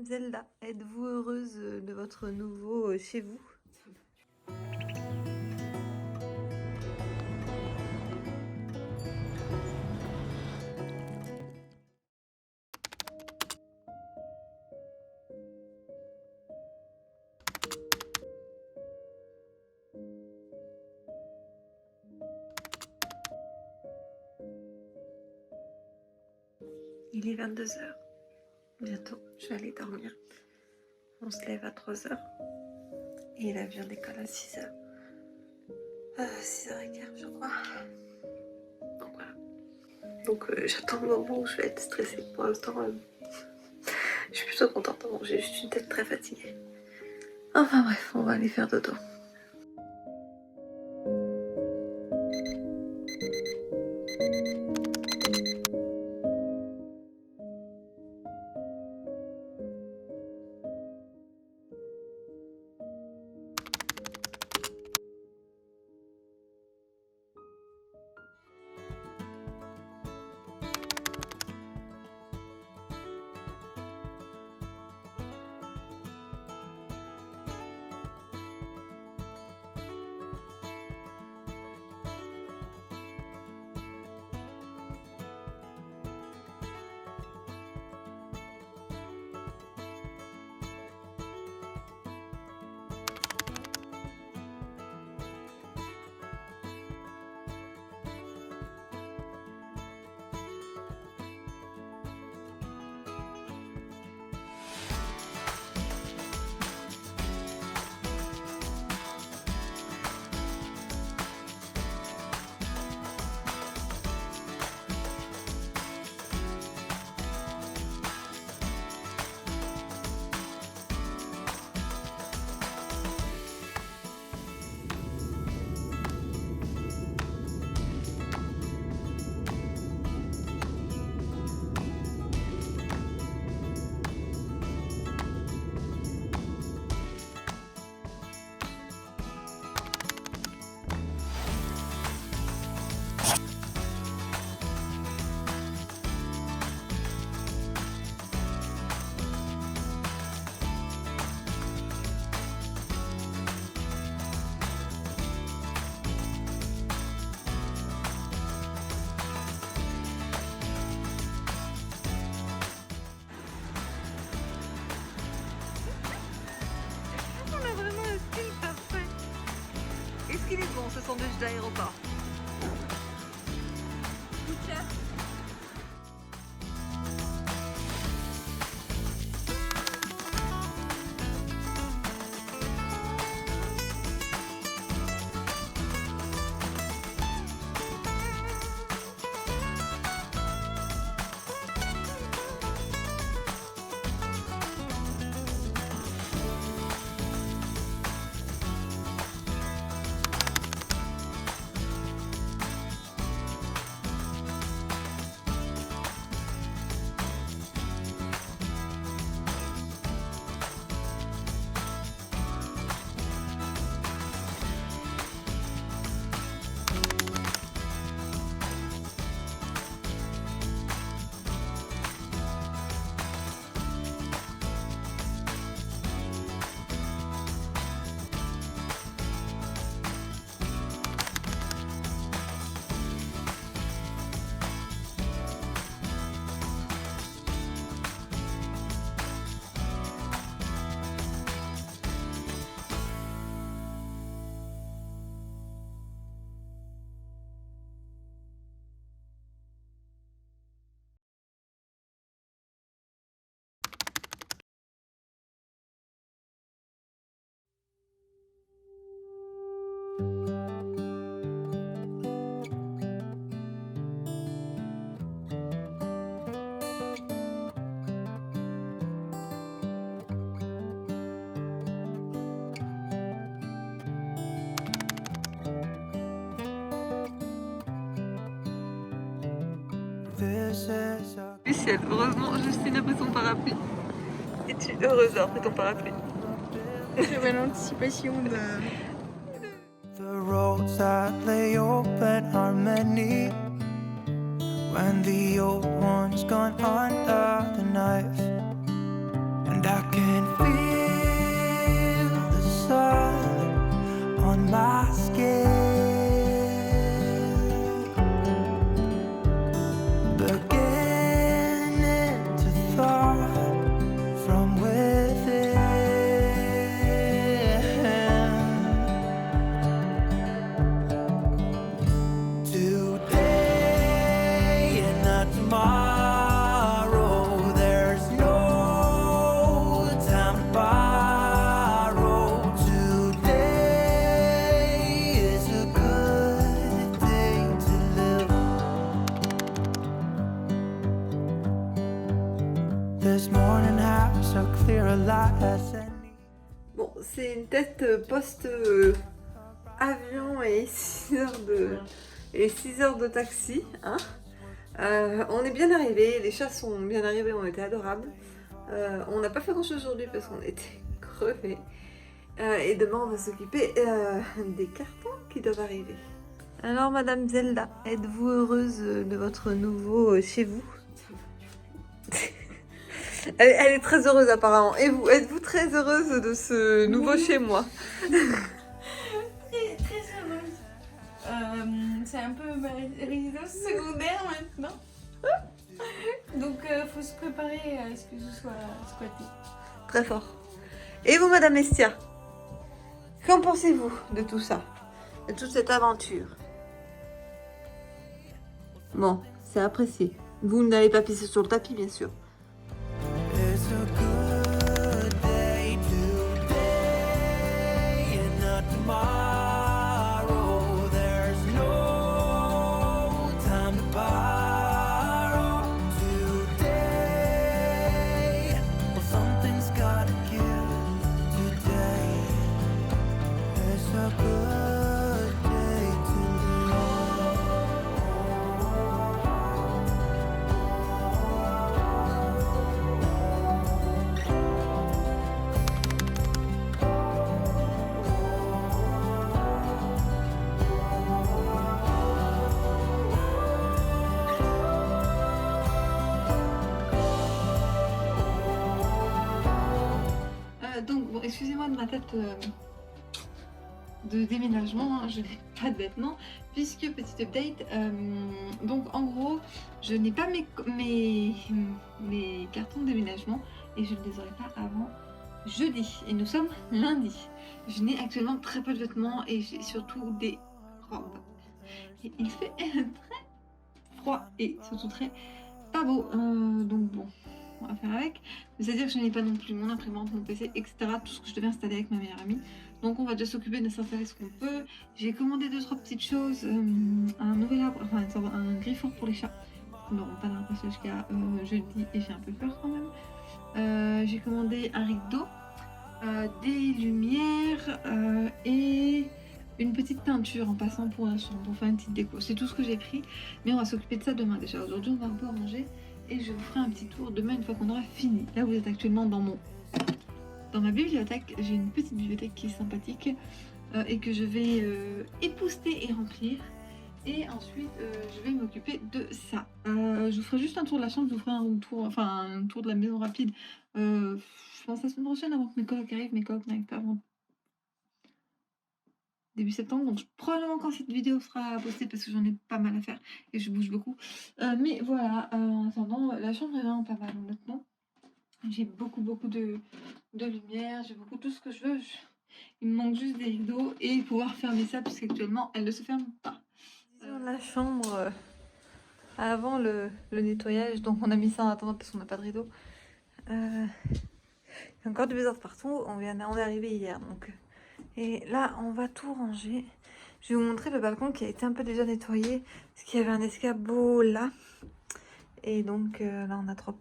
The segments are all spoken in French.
Zelda, êtes-vous heureuse de votre nouveau chez vous? Il est 22h. Bientôt, je vais aller dormir. On se lève à 3h. Et l'avion décolle à 6h. 6h15, je crois. Donc voilà. Donc j'attends le moment où je vais être stressée. Pour l'instant, je suis plutôt contente. Bon, j'ai juste une tête très fatiguée. Enfin bref, on va aller faire dodo. On a vraiment un style parfait. Est-ce qu'il est bon ce sandwich d'aéroport? Lucienne, heureusement, Justine a pris son parapluie. Es-tu heureuse d'avoir pris ton parapluie? Très bonne anticipation de... The roads that lay open are many when the old one's gone under the knife, and I this morning house are clear a lot as any. Bon, c'est une tête post-avion et 6 heures de taxi. Hein. On est bien arrivés, les chats sont bien arrivés, on était adorables. On n'a pas fait grand chose aujourd'hui parce qu'on était crevés. Et demain, on va s'occuper des cartons qui doivent arriver. Alors, Madame Zelda, êtes-vous heureuse de votre nouveau chez vous? Elle est très heureuse apparemment. Et vous, êtes-vous très heureuse de ce nouveau chez moi? Très, très heureuse. C'est un peu ma résidence secondaire maintenant. Donc faut se préparer à ce que ce soit squatté. Très fort. Et vous, Madame Estia, qu'en pensez-vous de tout ça? De toute cette aventure? Bon, c'est apprécié. Vous n'allez pas pisser sur le tapis, bien sûr. It's a good day today and not tomorrow. There's no time to borrow today. Well, something's gotta give today. It's a good day Donc, bon, excusez-moi de ma tête de déménagement, hein, je n'ai pas de vêtements, puisque, petit update, donc en gros, je n'ai pas mes cartons de déménagement et je ne les aurai pas avant jeudi. Et nous sommes lundi. Je n'ai actuellement très peu de vêtements et j'ai surtout des robes. Et il fait très froid et surtout très pas beau. Donc bon, on va faire avec. C'est-à-dire que je n'ai pas non plus mon imprimante, mon PC, etc. Tout ce que je devais installer avec ma meilleure amie. Donc on va déjà s'occuper de s'installer ce qu'on peut. J'ai commandé 2-3 petites choses. Un nouvel arbre, enfin un griffon pour les chats. Ils n'auront pas d'arbre jusqu'à jeudi et j'ai un peu peur quand même. J'ai commandé un rideau, des lumières et une petite peinture en passant pour la chambre, pour faire une petite déco. C'est tout ce que j'ai pris, mais on va s'occuper de ça demain déjà. Aujourd'hui, on va un peu ranger et je vous ferai un petit tour demain une fois qu'on aura fini. Là, vous êtes actuellement dans ma bibliothèque. J'ai une petite bibliothèque qui est sympathique et que je vais épousseter et remplir. Et ensuite, je vais m'occuper de ça. Je vous ferai juste un tour de la chambre, je vous ferai un tour de la maison rapide. Je pense la semaine prochaine avant que mes colocs arrivent. Mes colocs n'arrivent pas avant début septembre, donc probablement quand cette vidéo sera postée parce que j'en ai pas mal à faire et je bouge beaucoup. Mais voilà, en attendant, la chambre est vraiment pas mal honnêtement. J'ai beaucoup de lumière, j'ai beaucoup tout ce que je veux. Il me manque juste des rideaux et pouvoir fermer ça puisqu'actuellement elle ne se ferme pas. La chambre avant le nettoyage, donc on a mis ça en attendant parce qu'on n'a pas de rideau. Il y a encore du bizarre partout, on est arrivé hier donc. Et là on va tout ranger. Je vais vous montrer le balcon qui a été un peu déjà nettoyé parce qu'il y avait un escabeau là. Et donc là on a trois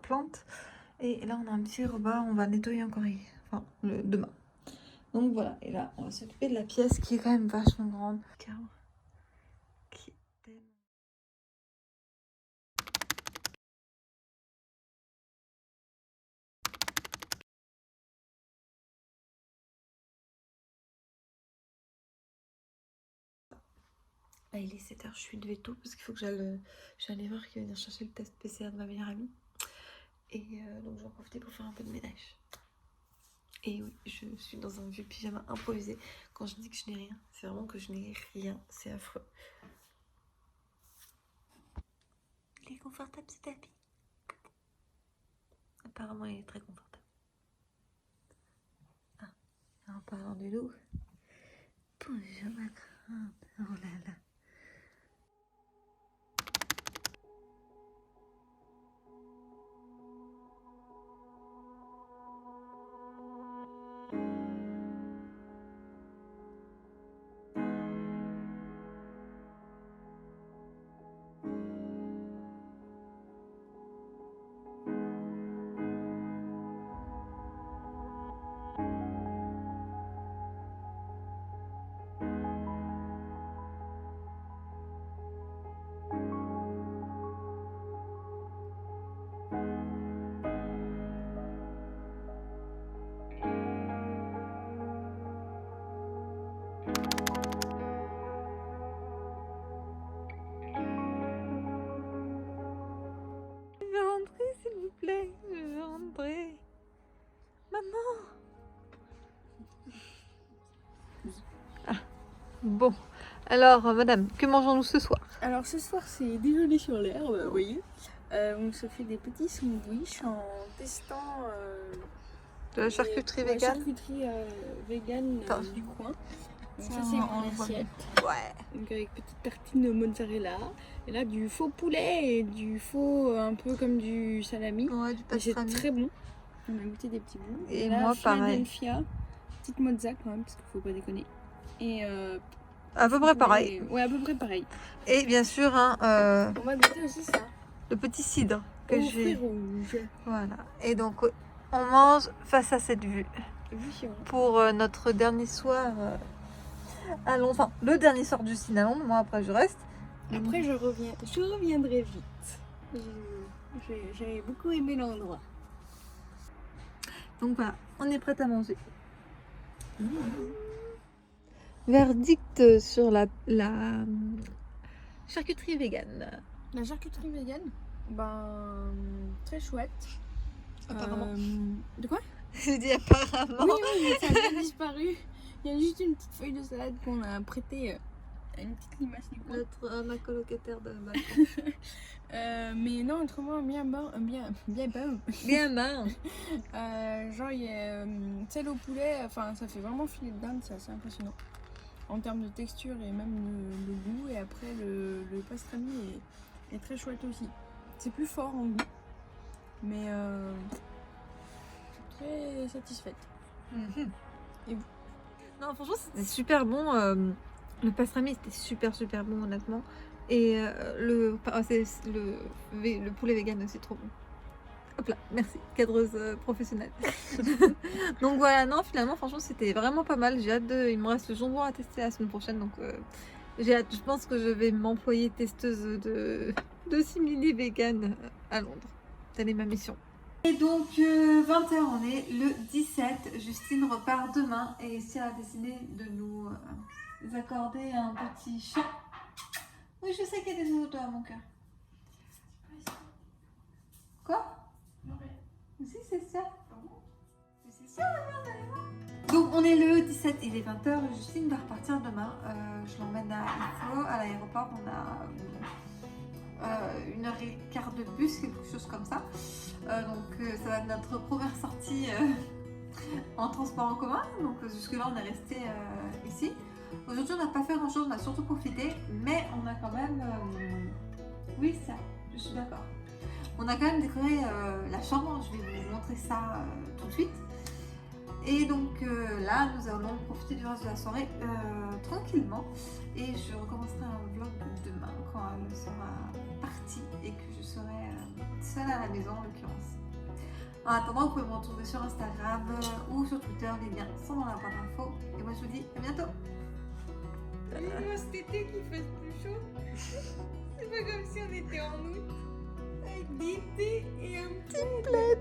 plantes. Et là on a un petit rebat, on va nettoyer encore demain. Donc voilà, et là on va s'occuper de la pièce qui est quand même vachement grande. Là, il est 7h, je suis levée tôt parce qu'il faut que j'aille voir qui va venir chercher le test PCR de ma meilleure amie. Et donc je vais en profiter pour faire un peu de ménage. Et oui, je suis dans un vieux pyjama improvisé. Quand je dis que je n'ai rien, c'est vraiment que je n'ai rien. C'est affreux. Il est confortable ce tapis. Apparemment, il est très confortable. Ah, en parlant du loup. Bonjour ma grande. Oh là là. Bon, alors madame, que mangeons-nous ce soir? Alors ce soir c'est déjeuner sur l'herbe, vous voyez. On se fait des petits sandwichs en testant De la charcuterie la végane? charcuterie végane Attends. du coin. Donc Ça, ça c'est on mon le voit assiette. Ouais. Donc avec petite tartine de mozzarella. Et là du faux poulet et du faux un peu comme du salami. Ouais, du Mais c'est pastrami. très bon. On a goûté des petits bouts. Et là, moi, pareil. Philadelphia, petite mozza quand même parce qu'il faut pas déconner. Et À peu près pareil. ouais, à peu près pareil. Et bien sûr, hein, On va goûter aussi ça. le petit cidre que Au j'ai. fruits rouges. Voilà. Et donc, on mange face à cette vue Vision. pour notre dernier soir à Londres. Enfin, le dernier soir du ciné à Londres. Moi, après, je reste. Après, je reviendrai vite. J'ai beaucoup aimé l'endroit. Donc voilà, on est prête à manger. Verdict sur la charcuterie végane. La charcuterie végane, ben très chouette. Apparemment. De quoi? Je dis apparemment. Oui, mais ça a bien disparu. Il y a juste une petite feuille de salade qu'on a prêtée à une petite limace du coin. Ma colocataire de balcon. Mais non, autrement, bien bon. Bien marre. Genre, il y a celle au poulet, enfin, ça fait vraiment filet de dinde, c'est assez impressionnant. En termes de texture et même le goût. Et après, le pastrami est très chouette aussi. C'est plus fort en goût. Mais je suis très satisfaite. Et vous? Non, franchement, c'était super bon. Le pastrami, c'était super bon, honnêtement. Et le poulet vegan aussi, trop bon. Hop là, merci, cadreuse professionnelle. Donc voilà, non, finalement, franchement, c'était vraiment pas mal. J'ai hâte de. Il me reste le jambon à tester la semaine prochaine, donc j'ai hâte. Je pense que je vais m'employer testeuse de simili vegan à Londres. Telle est ma mission. Et donc, 20h, on est le 17. Justine repart demain et ici, elle a décidé de nous accorder un petit chant. Oui, je sais qu'il y a des nouveaux à mon cœur. Quoi? Si, c'est ça. C'est ça, regarde, allez voir. Donc, on est le 17, il est 20h. Justine va repartir demain. Je l'emmène à Heathrow, à l'aéroport. On a 1h15 de bus, quelque chose comme ça. Donc, ça va être notre première sortie en transport en commun. Donc, jusque-là, on est resté ici. Aujourd'hui, on n'a pas fait grand-chose, on a surtout profité, mais on a quand même... Oui, ça, je suis d'accord. On a quand même décoré la chambre, je vais vous montrer ça tout de suite. Et donc là, nous allons profiter du reste de la soirée tranquillement. Et je recommencerai un vlog demain quand elle sera partie et que je serai seule à la maison en l'occurrence. En attendant, vous pouvez me retrouver sur Instagram ou sur Twitter, les liens sont dans la barre d'infos. Et moi, je vous dis à bientôt. Moi, cet été qu'il fasse plus chaud. C'est pas comme si on était en août. Avec des thés et un petit Petite plaide.